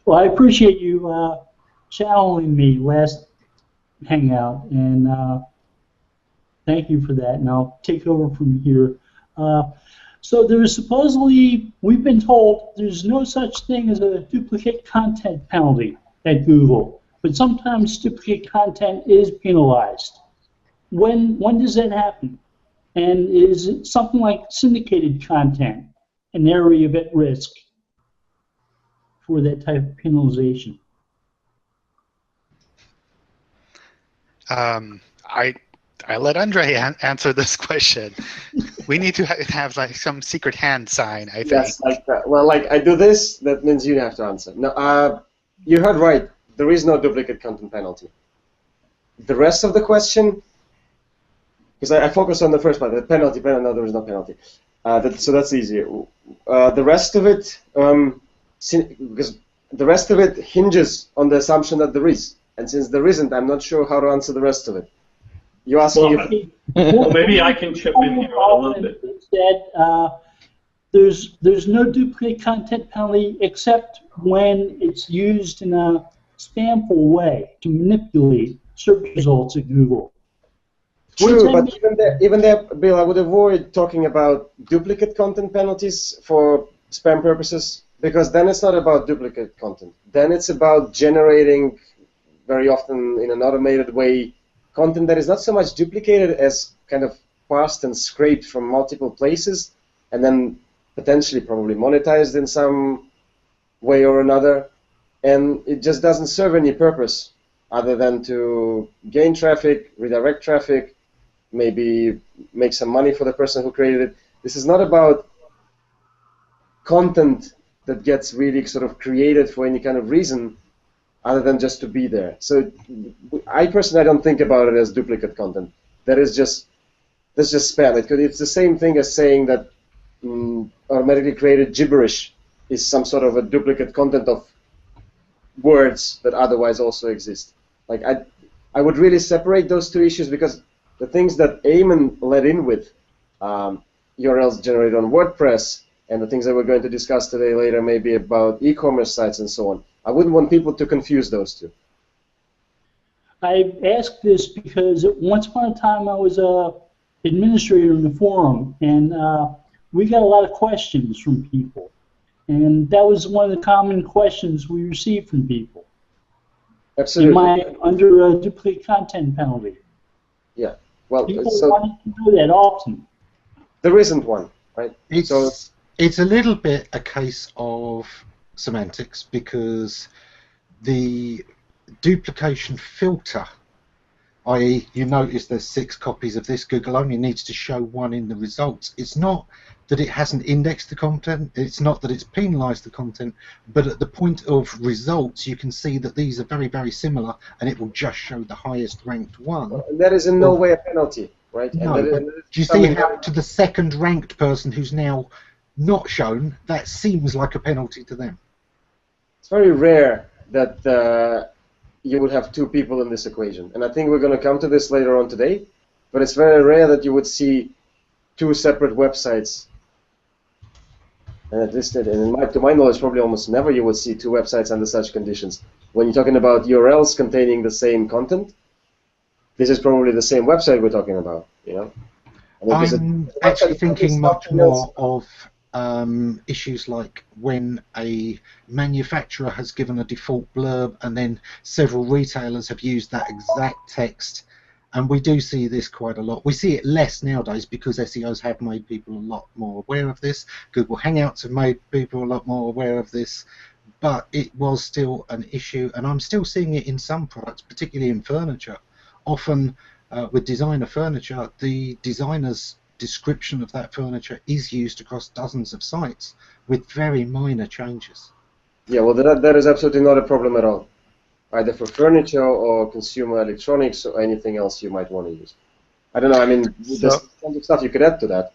Well, I appreciate you channeling me last hangout, and thank you for that. And I'll take over from here. So there's supposedly, we've been told, there's no such thing as a duplicate content penalty at Google, but sometimes duplicate content is penalized. When does that happen? And is it something like syndicated content an area of at risk for that type of penalization? I let Andre answer this question. We need to have like some secret hand sign, I think. Yes, like that. Well, like I do this, that means you have to answer. No, you heard right. There is no duplicate content penalty. The rest of the question, because I focus on the first part, the penalty. No, there is no penalty. So that's easier. The rest of it, because the rest of it hinges on the assumption that there is, and since there isn't, I'm not sure how to answer the rest of it. You asking well, maybe I can chip in here a little bit. That there's no duplicate content penalty except when it's used in a spamful way to manipulate search results at Google. True, but even there, Bill, I would avoid talking about duplicate content penalties for spam purposes, because then it's not about duplicate content. Then it's about generating, very often in an automated way, content that is not so much duplicated as kind of parsed and scraped from multiple places and then potentially probably monetized in some way or another, and it just doesn't serve any purpose other than to gain traffic, redirect traffic, maybe make some money for the person who created it. This is not about content that gets really sort of created for any kind of reason other than just to be there. So I personally don't think about it as duplicate content. That's just spam. It's the same thing as saying that automatically created gibberish is some sort of a duplicate content of words that otherwise also exist. Like I would really separate those two issues, because the things that Eamon led in with, URLs generated on WordPress, and the things that we're going to discuss today later, maybe about e-commerce sites and so on, I wouldn't want people to confuse those two. I asked this because once upon a time I was an administrator in the forum, and we got a lot of questions from people. And that was one of the common questions we received from people. Absolutely. Am I under a duplicate content penalty? Yeah. Well, people so wanted to know that often. There isn't one, right? It's a little bit a case of semantics, because the duplication filter, i.e. you notice there's 6 copies of this, Google only needs to show 1 in the results. It's not that it hasn't indexed the content, it's not that it's penalized the content, but at the point of results you can see that these are very, very similar, and it will just show the highest ranked one. Well, that is in no way a penalty, right? No, do you see how to the second ranked person who's now not shown, that seems like a penalty to them? It's very rare that you would have 2 people in this equation, and I think we're going to come to this later on today, but it's very rare that you would see 2 separate websites. And to my knowledge, probably almost never you would see 2 websites under such conditions. When you're talking about URLs containing the same content, this is probably the same website we're talking about, you know? I'm actually thinking much more of issues like when a manufacturer has given a default blurb and then several retailers have used that exact text, and we do see this quite a lot. We see it less nowadays because SEOs have made people a lot more aware of this. Google Hangouts have made people a lot more aware of this, but it was still an issue, and I'm still seeing it in some products, particularly in furniture. Often with designer furniture, the designer's description of that furniture is used across dozens of sites with very minor changes. Yeah, well, that is absolutely not a problem at all, either for furniture or consumer electronics or anything else you might want to use. I don't know, I mean, there's tons of stuff you could add to that.